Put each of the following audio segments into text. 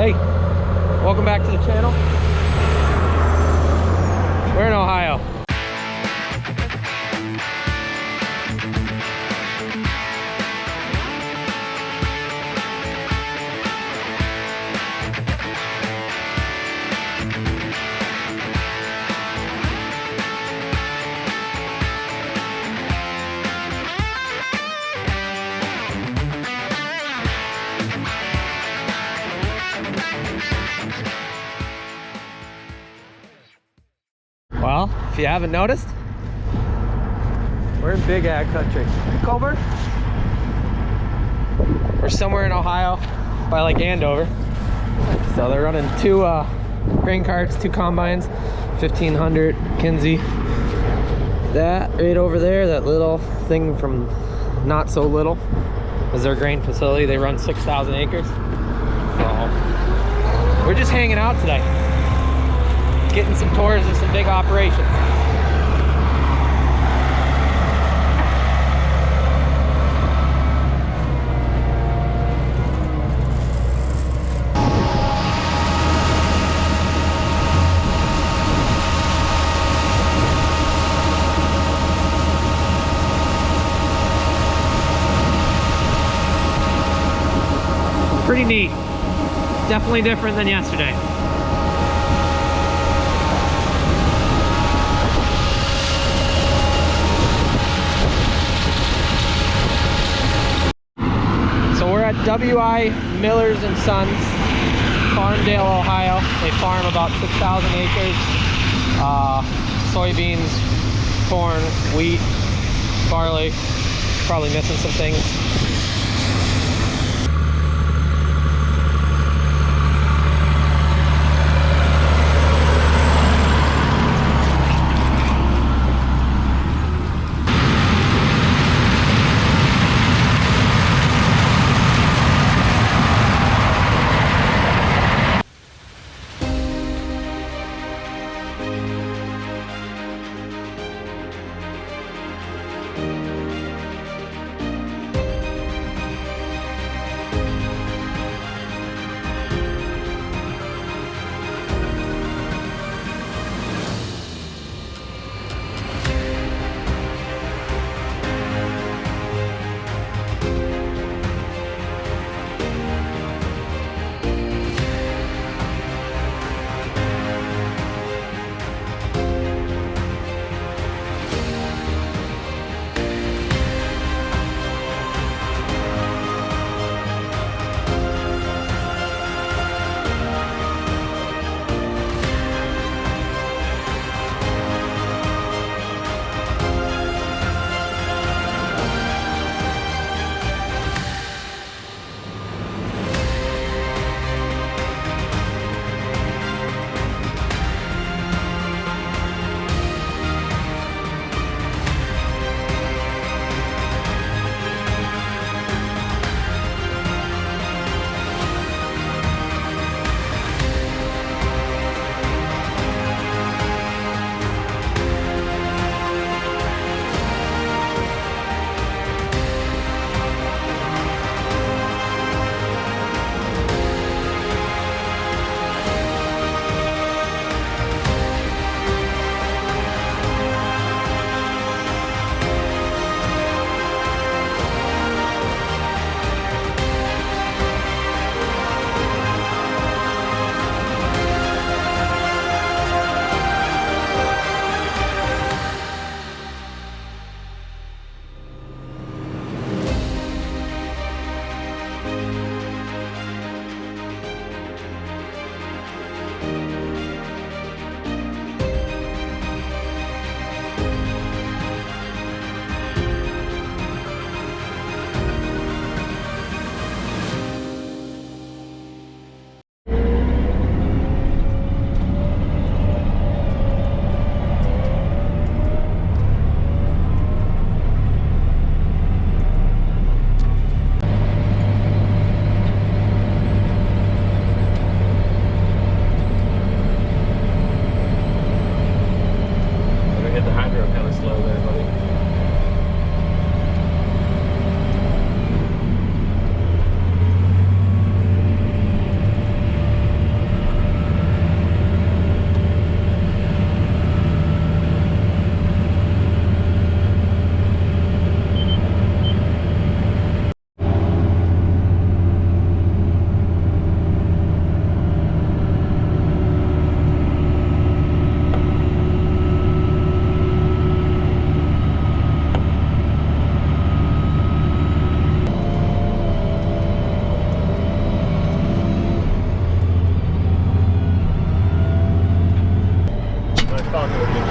Hey, welcome back to the channel. We're in Ohio. Well, if you haven't noticed, we're in big ag country. Colbert? We're somewhere in Ohio by like Andover. So they're running two grain carts, two combines, 1500 Kinsey. That right over there, that little thing from Not So Little, is their grain facility. They run 6,000 acres. So we're just hanging out today, getting some tours of some big operations. Pretty neat. Definitely different than yesterday. WI Millers and Sons, Farmdale, Ohio. They farm about 6,000 acres. Soybeans, corn, wheat, barley. Probably missing some things.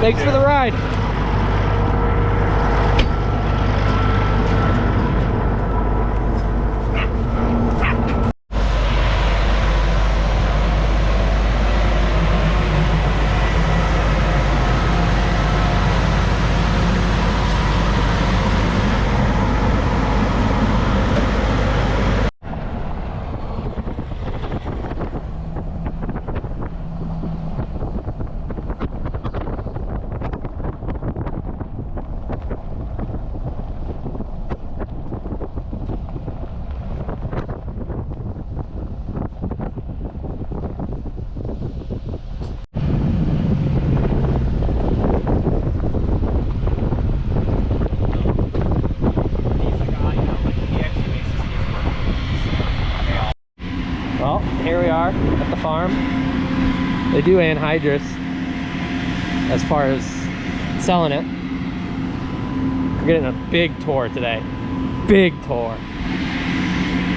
Thanks for the ride. Well, here we are at the farm. They do anhydrous as far as selling it. We're getting a big tour today. Big tour.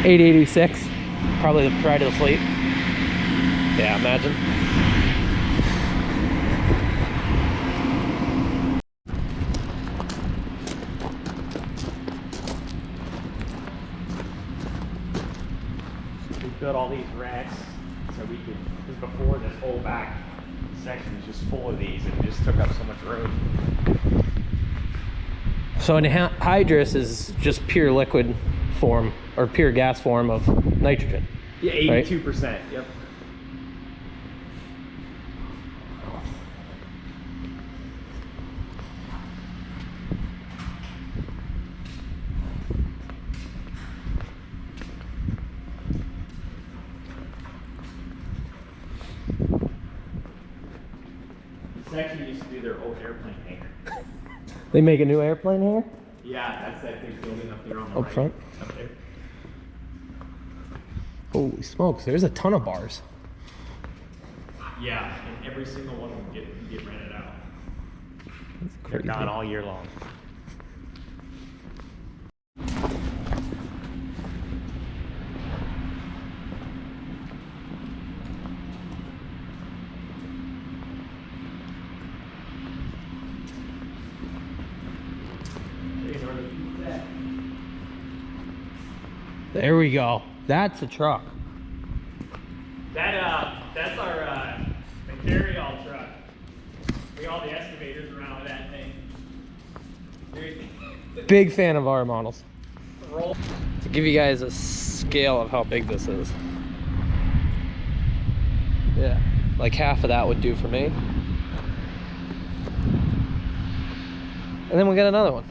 886, probably the pride of the fleet. Yeah, imagine. Built all these racks so we could, because before this whole back section was just full of these and it just took up so much room. So anhydrous is just pure liquid form or pure gas form of nitrogen. Yeah, 82%. Right? Yep. Section used to do their old airplane hangar. They make a new airplane here? Yeah, that's that big building up there on the Up right. front? Up there. Holy smokes, there's a ton of bars. Yeah, and every single one will get rented out. That's They're crazy. gone all year long. There we go. That's a truck. That's our the carry-all truck. We all the excavators around with that thing. Big fan of our models. Roll. To give you guys a scale of how big this is. Yeah, like half of that would do for me. And then we got another one.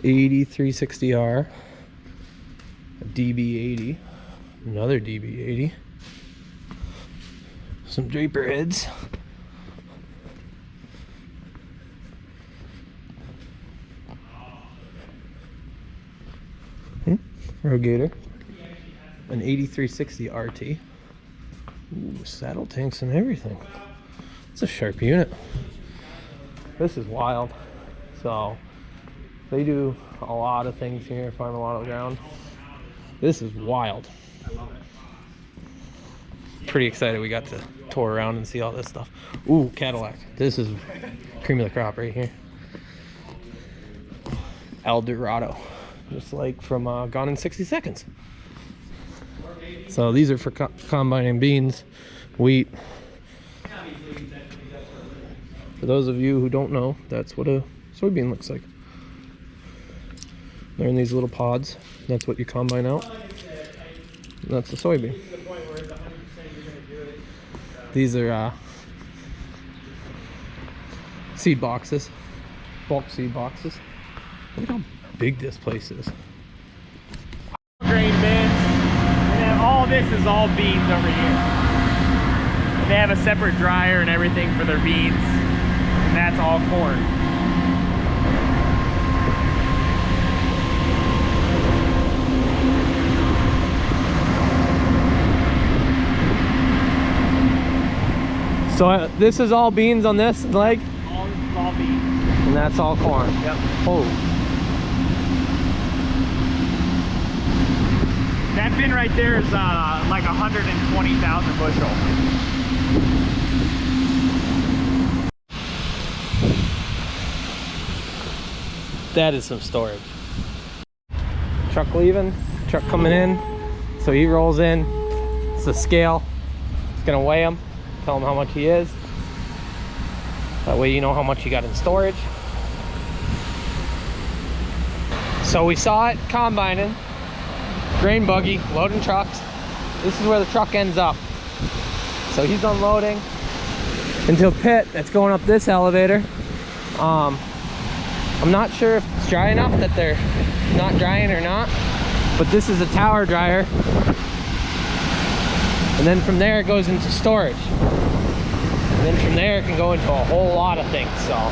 $8360R, a DB80, another DB80, some draper heads, Rogator, an 8360 RT. Ooh, saddle tanks and everything. It's a sharp unit. This is wild. So they do a lot of things here, farm a lot of ground. This is wild. I love it. Pretty excited we got to tour around and see all this stuff. Ooh, Cadillac. This is cream of the crop right here. El Dorado. Just like from Gone in 60 Seconds. So these are for combining beans, wheat. For those of you who don't know, that's what a soybean looks like. They're in these little pods. That's what you combine out. And that's the soybean. These are seed boxes, bulk seed boxes. Look at how big this place is. Grain bins, and then all this is all beans over here. And they have a separate dryer and everything for their beans, and that's all corn. So this is all beans on this leg? All all beans. And that's all corn. Yep. Oh. That bin right there is like 120,000 bushel. That is some storage. Truck leaving, truck coming in. So he rolls in. It's a scale. It's gonna weigh him, tell him how much he is. That way you know how much you got in storage. So we saw it combining, grain buggy, loading trucks. This is where the truck ends up. So he's unloading into a pit that's going up this elevator. I'm not sure if it's dry enough that they're not drying or not, but this is a tower dryer. And then from there it goes into storage. And then from there it can go into a whole lot of things, so.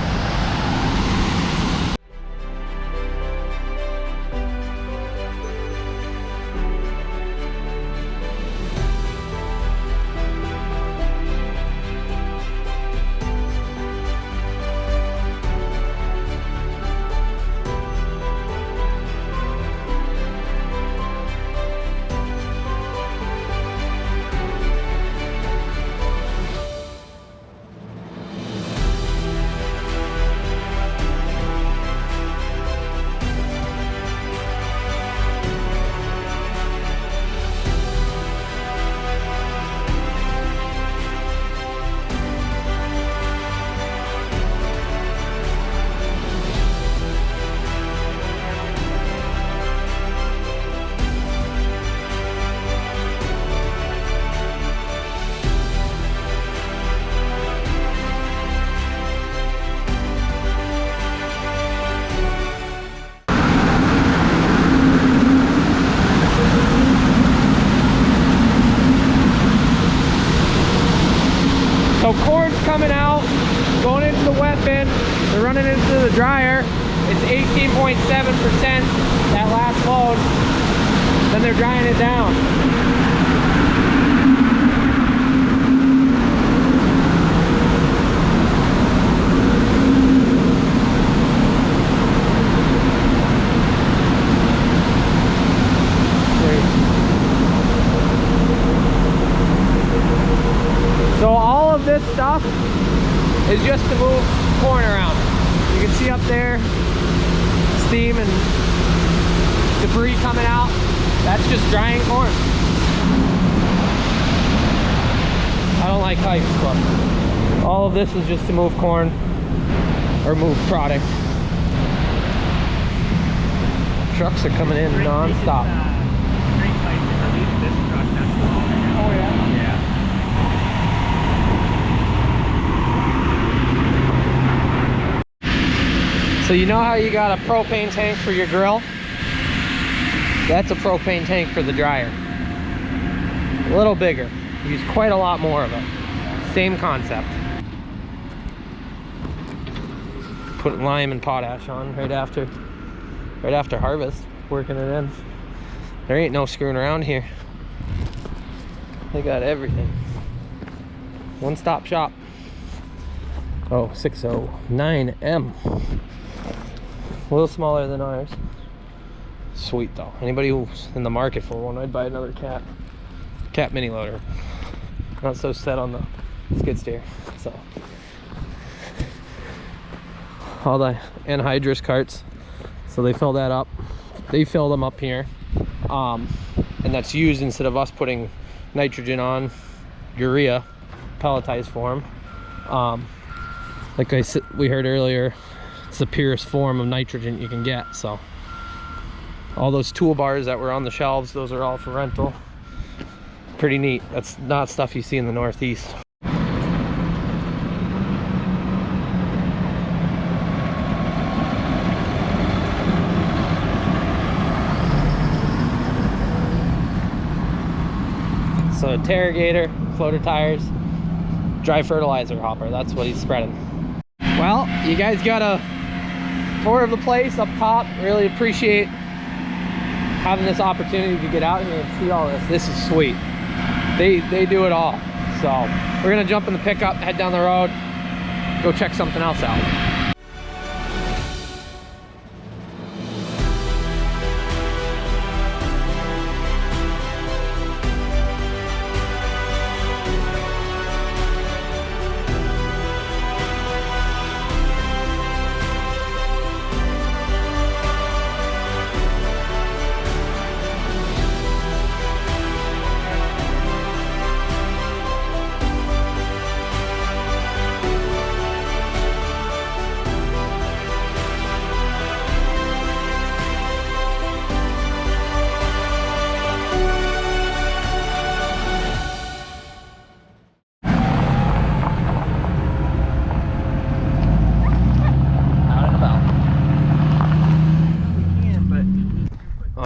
So corn's coming out, going into the wet bin, they're running into the dryer. It's 18.7% that last load. Then they're drying it down. So all of this stuff is just to move corn around. You can see up there steam and debris coming out. That's just drying corn. I don't like heights, but all of this is just to move corn or move product. Trucks are coming in non-stop. Oh yeah? Yeah. So you know how you got a propane tank for your grill? That's a propane tank for the dryer. A little bigger. Use quite a lot more of it. Same concept. Put lime and potash on right after harvest, working it in. There ain't no screwing around here. They got everything. One-stop shop. Oh, 609M. A little smaller than ours. Sweet though. Anybody who's in the market for one, I'd buy another cat mini loader. Not so set on the skid steer. So all the anhydrous carts. So they fill that up. They fill them up here. And that's used instead of us putting nitrogen on, urea, pelletized form. Like we heard earlier, it's the purest form of nitrogen you can get. So all those toolbars that were on the shelves, those are all for rental. Pretty neat. That's not stuff you see in the Northeast. So interrogator, floater tires, dry fertilizer hopper, that's what he's spreading. Well, you guys got a tour of the place up top. Really appreciate having this opportunity to get out here and see all this. This is sweet. They do it all. So we're gonna jump in the pickup, head down the road, go check something else out.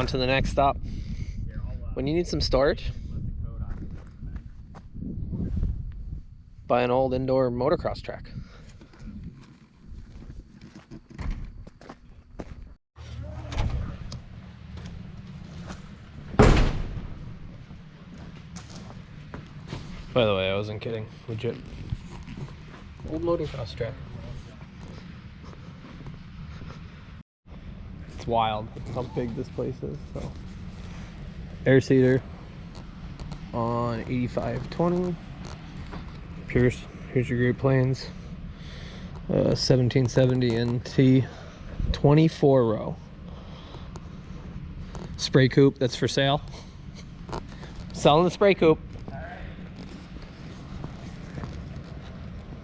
On to the next stop. When you need some storage, buy an old indoor motocross track. By the way, I wasn't kidding. Legit. Old motocross track. It's wild how big this place is. So, air seeder on 8520. Here's your Great Plains 1770 NT 24 row. Spray coupe that's for sale. Selling the spray coupe.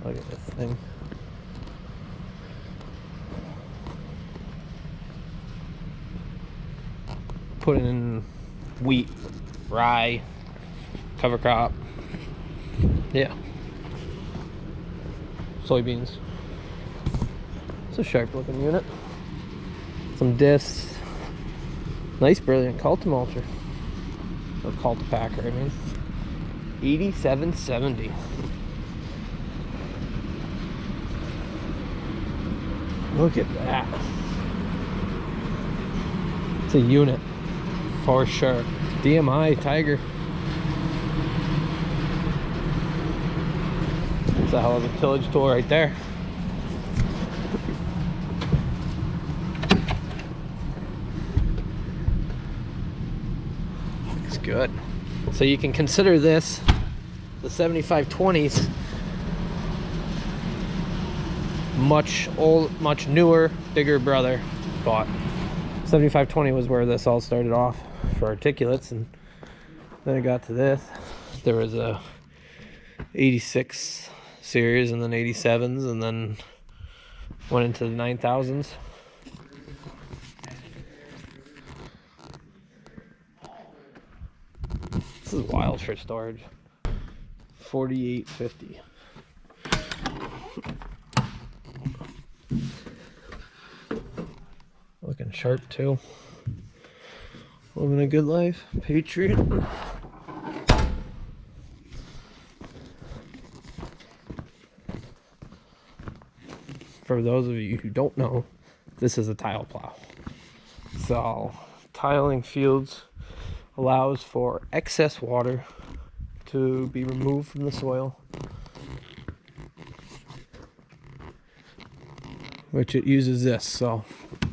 Look at this thing. Putting in wheat, rye, cover crop. Yeah. Soybeans. It's a sharp looking unit. Some discs. Nice brilliant cultimulcher. Or cultipacker, I mean. 8770. Look at that. It's a unit for sure. DMI Tiger. It's a hell of a tillage tool right there. It's good. So you can consider this the 7520s much newer, bigger brother. But 7520 was where this all started off for articulates, and then it got to this. There was a 86 series and then 87s, and then went into the 9000s. This is wild for storage. 4850. Looking sharp too. Living a good life. Patriot. For those of you who don't know, this is a tile plow. So tiling fields allows for excess water to be removed from the soil, which it uses this. So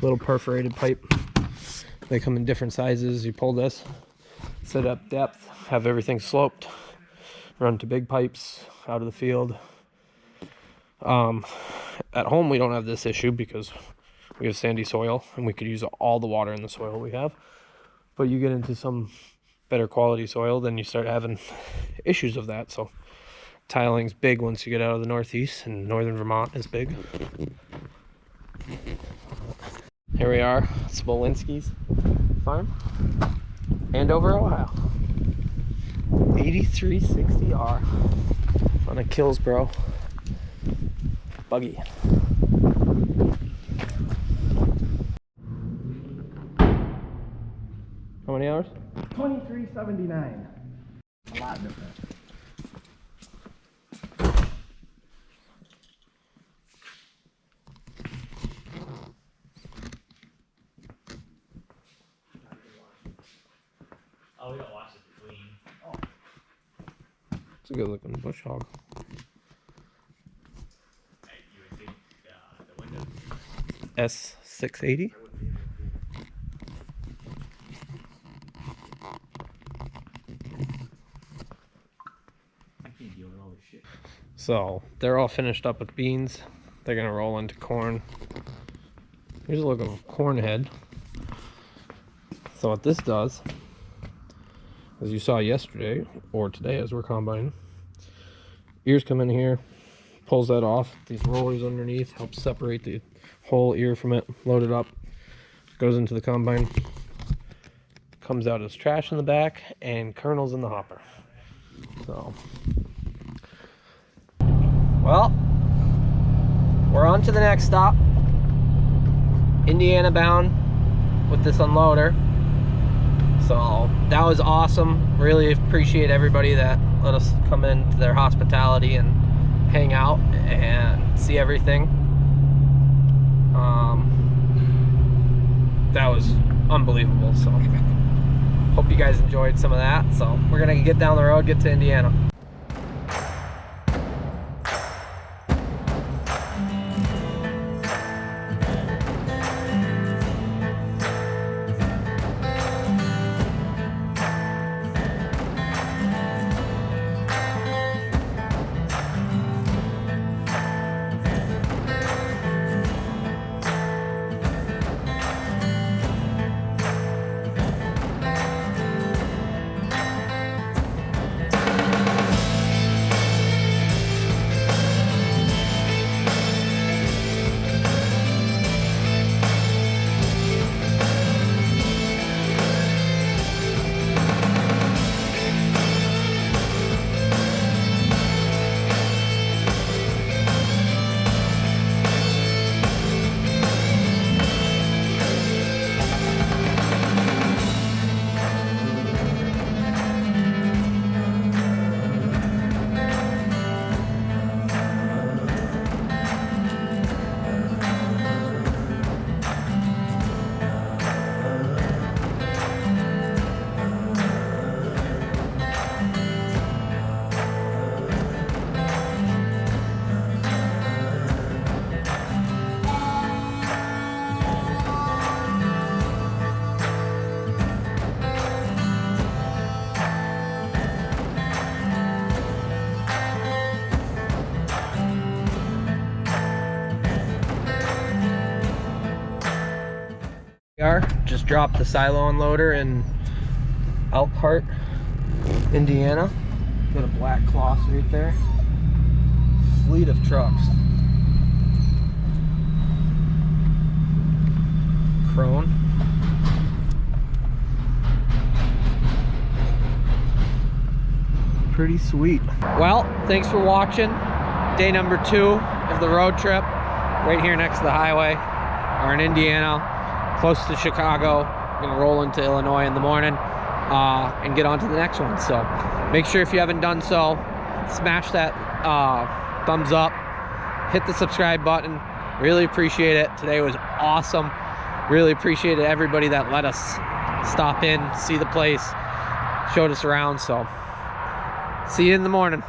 little perforated pipe. They come in different sizes. You pull this, set up depth, have everything sloped, run to big pipes out of the field. At home we don't have this issue because we have sandy soil and we could use all the water in the soil we have. But you get into some better quality soil, then you start having issues of that. So tiling's big once you get out of the Northeast, and northern Vermont is big. Here we are, Smolinski's Farm, Andover, Ohio. 8360R on a Killsboro buggy. How many hours? 2379. A lot different. Oh, we don't wash it clean. Oh. It's a good looking bush hog. You would think the window. S680. I can't deal with all this shit. So they're all finished up with beans. They're gonna roll into corn. Here's a look of a corn head. So what this does, as you saw yesterday or today as we're combining, ears come in here, pulls that off. These rollers underneath help separate the whole ear from it. Load it up, goes into the combine, comes out as trash in the back and kernels in the hopper. So, well, we're on to the next stop. Indiana bound with this unloader. So that was awesome. Really appreciate everybody that let us come into their hospitality and hang out and see everything. That was unbelievable. So hope you guys enjoyed some of that. So we're gonna get down the road, get to Indiana. Just dropped the silo unloader in Elkhart, Indiana. Got a black cloth right there. Fleet of trucks. Crone. Pretty sweet. Well, thanks for watching. Day number 2 of the road trip. Right here next to the highway. We're in Indiana. Close to Chicago. Gonna roll into Illinois in the morning and get on to the next one. So make sure, if you haven't done so, smash that thumbs up, hit the subscribe button. Really appreciate it. Today was awesome. Really appreciated everybody that let us stop in, see the place, showed us around. So see you in the morning.